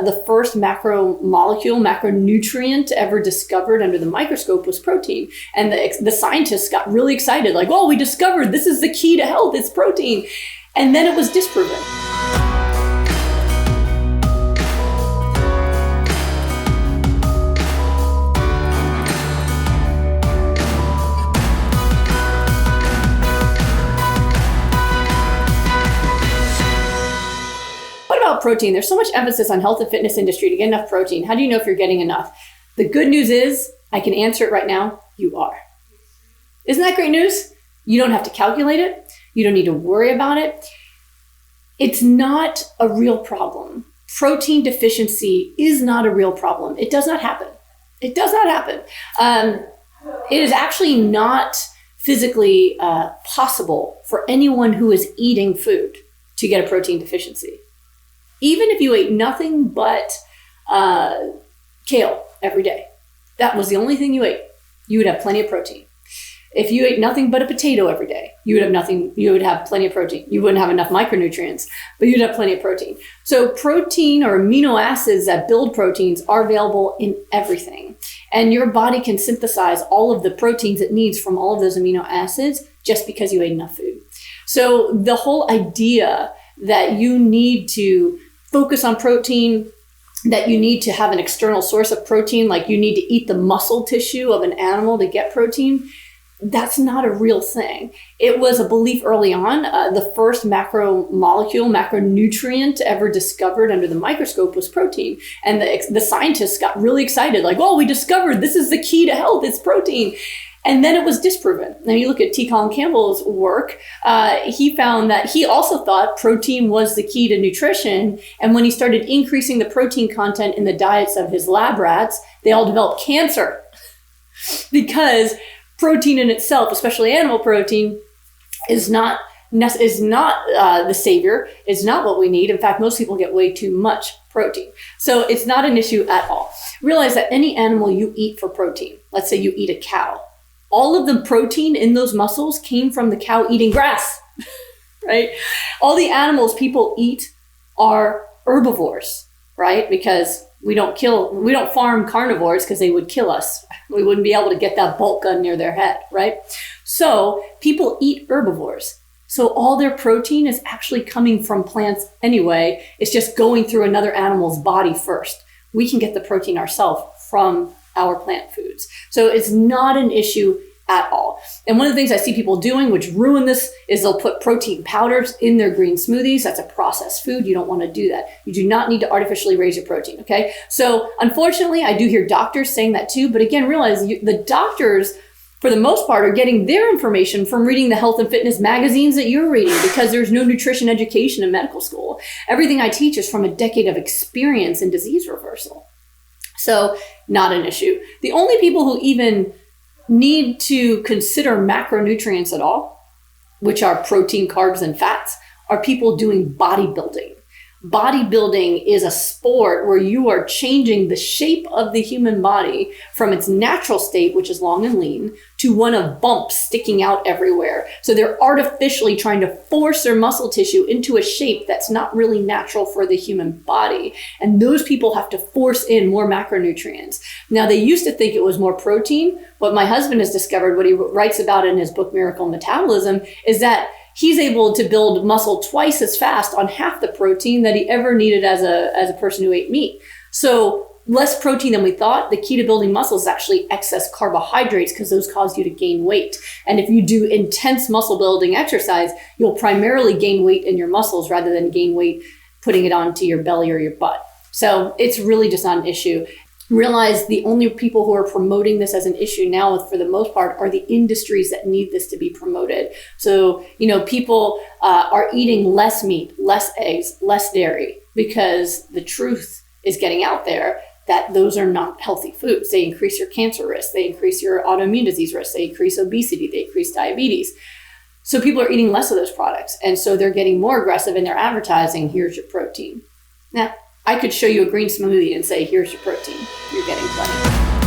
the first macronutrient ever discovered under the microscope was protein. And the scientists got really excited, like, oh, we discovered this is the key to health, it's protein. And then it was disproven. Protein. There's so much emphasis on health and fitness industry to get enough protein. How do you know if you're getting enough? The good news is, I can answer it right now, you are. Isn't that great news? You don't have to calculate it. You don't need to worry about it. It's not a real problem. Protein deficiency is not a real problem. It does not happen. It does not happen. It is actually not physically possible for anyone who is eating food to get a protein deficiency. Even if you ate nothing but kale every day, that was the only thing you ate, you would have plenty of protein. If you ate nothing but a potato every day, you would have plenty of protein. You wouldn't have enough micronutrients, but you'd have plenty of protein. So protein or amino acids that build proteins are available in everything. And your body can synthesize all of the proteins it needs from all of those amino acids just because you ate enough food. So the whole idea that you need to focus on protein, that you need to have an external source of protein, like you need to eat the muscle tissue of an animal to get protein, that's not a real thing. It was a belief early on. The first macronutrient ever discovered under the microscope was protein. And the scientists got really excited, like, oh, we discovered this is the key to health, it's protein. And then it was disproven. Now you look at Colin Campbell's work, he found that he also thought protein was the key to nutrition. And when he started increasing the protein content in the diets of his lab rats, they all developed cancer because protein in itself, especially animal protein, is not the savior. It's not what we need. In fact, most people get way too much protein. So it's not an issue at all. Realize that any animal you eat for protein, let's say you eat a cow, all of the protein in those muscles came from the cow eating grass, right? All the animals people eat are herbivores, right? Because we don't farm carnivores because they would kill us. We wouldn't be able to get that bolt gun near their head, right? So people eat herbivores. So all their protein is actually coming from plants anyway. It's just going through another animal's body first. We can get the protein ourselves from our plant foods. So it's not an issue at all. And one of the things I see people doing, which ruin this, is they'll put protein powders in their green smoothies. That's a processed food. You don't want to do that. You do not need to artificially raise your protein, okay? So unfortunately, I do hear doctors saying that too. But again, realize the doctors, for the most part, are getting their information from reading the health and fitness magazines that you're reading, because there's no nutrition education in medical school. Everything I teach is from a decade of experience in disease reversal. So not an issue. The only people who even need to consider macronutrients at all, which are protein, carbs, and fats, are people doing bodybuilding. Bodybuilding is a sport where you are changing the shape of the human body from its natural state, which is long and lean, to one of bumps sticking out everywhere. So they're artificially trying to force their muscle tissue into a shape that's not really natural for the human body. And those people have to force in more macronutrients. Now, they used to think it was more protein. What my husband has discovered, what he writes about in his book, Miracle Metabolism, is that he's able to build muscle twice as fast on half the protein that he ever needed as a person who ate meat. So less protein than we thought. The key to building muscle is actually excess carbohydrates, because those cause you to gain weight. And if you do intense muscle building exercise, you'll primarily gain weight in your muscles rather than gain weight putting it onto your belly or your butt. So it's really just not an issue. Realize the only people who are promoting this as an issue now, for the most part, are the industries that need this to be promoted. So, people are eating less meat, less eggs, less dairy, because the truth is getting out there that those are not healthy foods. They increase your cancer risk. They increase your autoimmune disease risk. They increase obesity. They increase diabetes. So people are eating less of those products. And so they're getting more aggressive in their advertising. Here's your protein. Now, I could show you a green smoothie and say, here's your protein. You're getting plenty.